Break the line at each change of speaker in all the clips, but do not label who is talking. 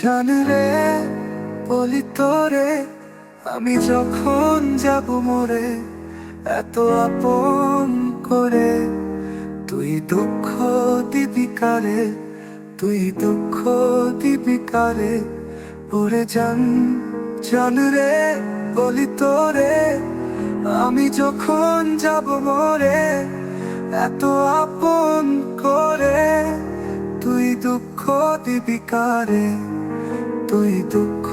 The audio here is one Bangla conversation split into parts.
জান রে, বলি তোরে, আমি যখন যাব মরে, এত আপন করে তুই দুঃখ দিবি কারে, তুই দুঃখ দিবি কারে। ওরে জান, জান রে, বলি তোরে, আমি যখন যাব মরে, এত আপন করে তুই দুঃখ দিবি কারে, তুই দুঃখ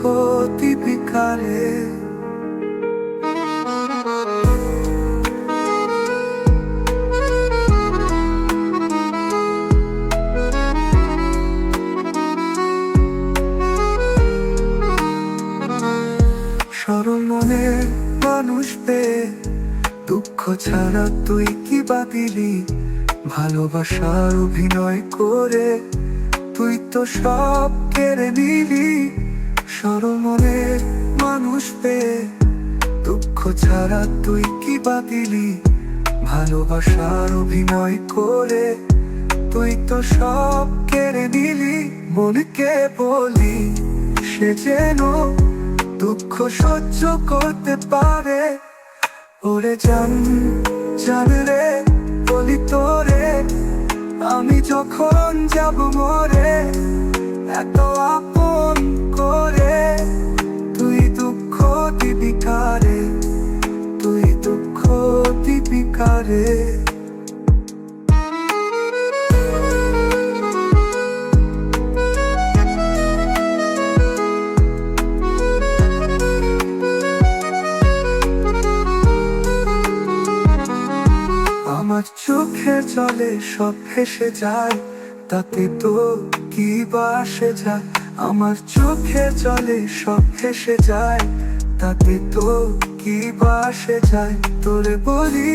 দিবি কারে। সরল মনের মানুষ পেয়ে দুঃখ ছাড়া তুই কি বাদিলি, ভালোবাসার অভিনয় করে তুই তো সব কেড়ে নিলি। সরল মনের মানুষ পেয়ে দুঃখ ছাড়া তুই কি বাদিলি, ভালোবাসার অভিনয় করে তুই তো সব কেড়ে নিলি। মনকে বলি সে যেন দুঃখ সহ্য করতে পারে। ওরে জান, জান রে, বলি তোরে, আমি যখন যাব মরে, এত আপন করে তুই দুঃখ দিবি কারে, তুই দুঃখ দিবি কারে। আমার চোখের জলে সব ভেসে যায়, তাতে তো কি বা আসে যায়। আমার চোখের জলে সব ভেসে যায়, তাতে তো কি বা আসে যায়। তোরে বলি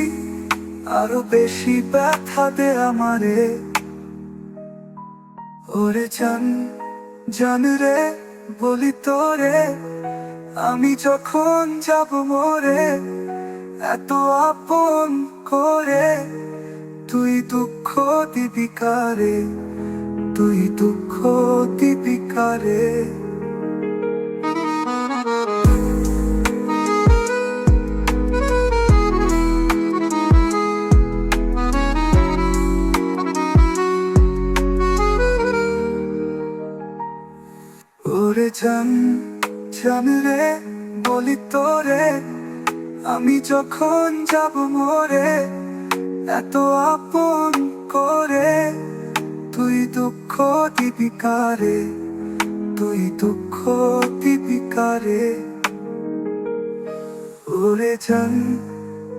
আরো বেশি ব্যথা দে আমারে। ওরে জান, জান রে, বলি তোরে, আমি যখন যাব মরে, এত আপন করে তুই দুঃখ দিবি কারে, তুই দুঃখ দিবি কারে। ওরে জান, জান রে, বলি তোরে, আমি যখন যাব মরে, এত আপন করে তুই দুঃখ দিবি কারে, তুই দুঃখ দিবি কারে। ওরে জান,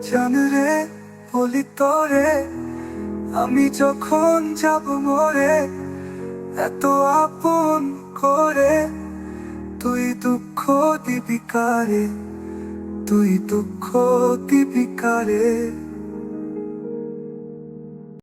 জান রে, বলি তোরে, আমি যখন যাব মরে, এত আপন করে তুই দুঃখ দিবি কারে, তুই দুঃখ দিবি কারে।